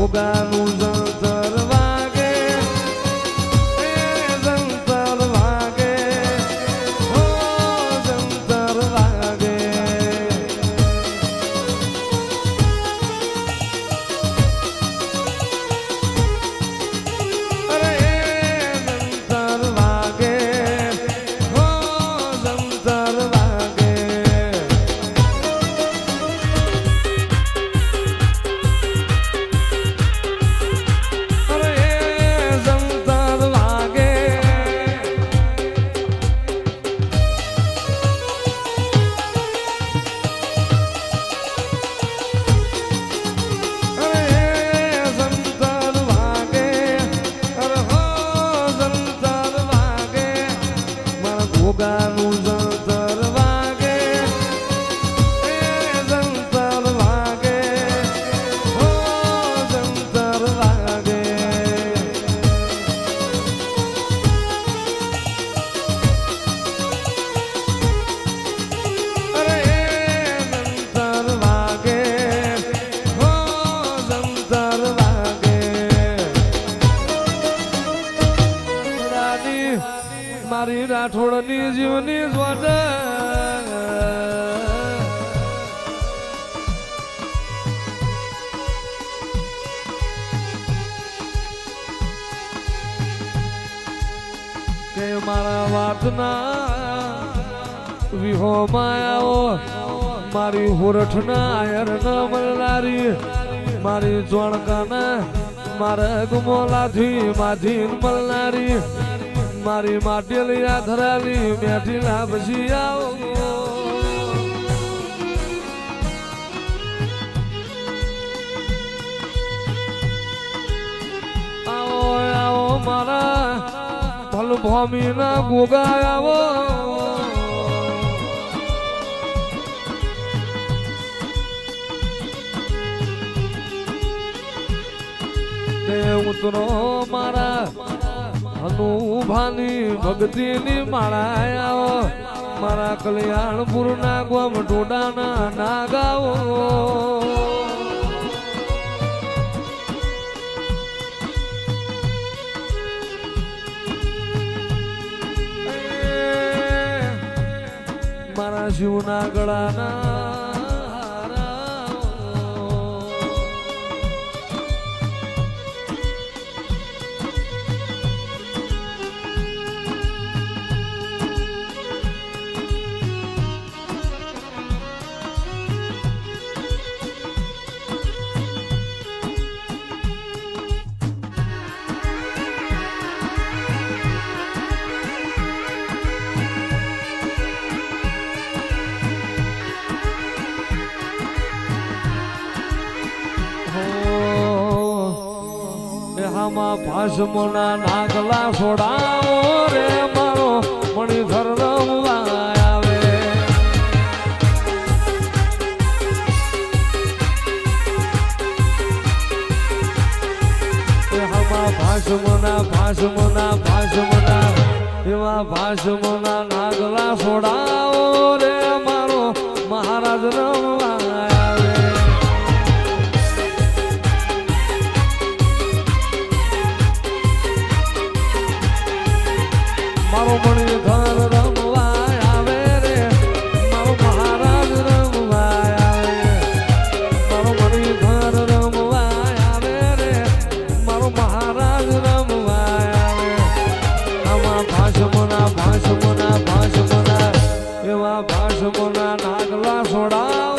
ઘોઘાનું જંતર વાગે જંતર વાગે હો જંતર વાગે અરે જંતર વાગે હો જંતર વાગે ઘોઘાનું જંતર વાગે જંતર વાગે હો જંતર વાગે અરે જંતર વાગે હો જંતર વાગે મારી રાઠોડની જીવની જ્વાટ કે મારા વાતના વિહોમાં આવો મારી હોરઠના આયર ન મળનારી મારી ચોણકાના મારા ગુમોલાથી માથી મળનારી મારી માટેલી આ ધરાલી બેઠી લાભસી આવો આવો આવો મારા ભલભૂમિ ના ગોગા આવો ઉતરો મારા અનુભાની ભક્તિની માળા આવો મારા કલ્યાણપુર ના ગોમ ટોડાના ના ગાવો મારા શિવના ગળાના ભાષમોના નાગલા છોડાવો રે મારો મણિધર રમવા આવે ભાષમોના એવા ભાષમોના નાગલા છોડાવો રે મારો મહારાજ રમવા આવે મારો મણિધર રમવા આવે રે મારો મહારાજ રમવા આવે મારો મણિધર રમવા આવે રે મારો મહારાજ રમવા આવે આમાં ભાષમોના એવા ભાષમોના નાગલા છોડાવ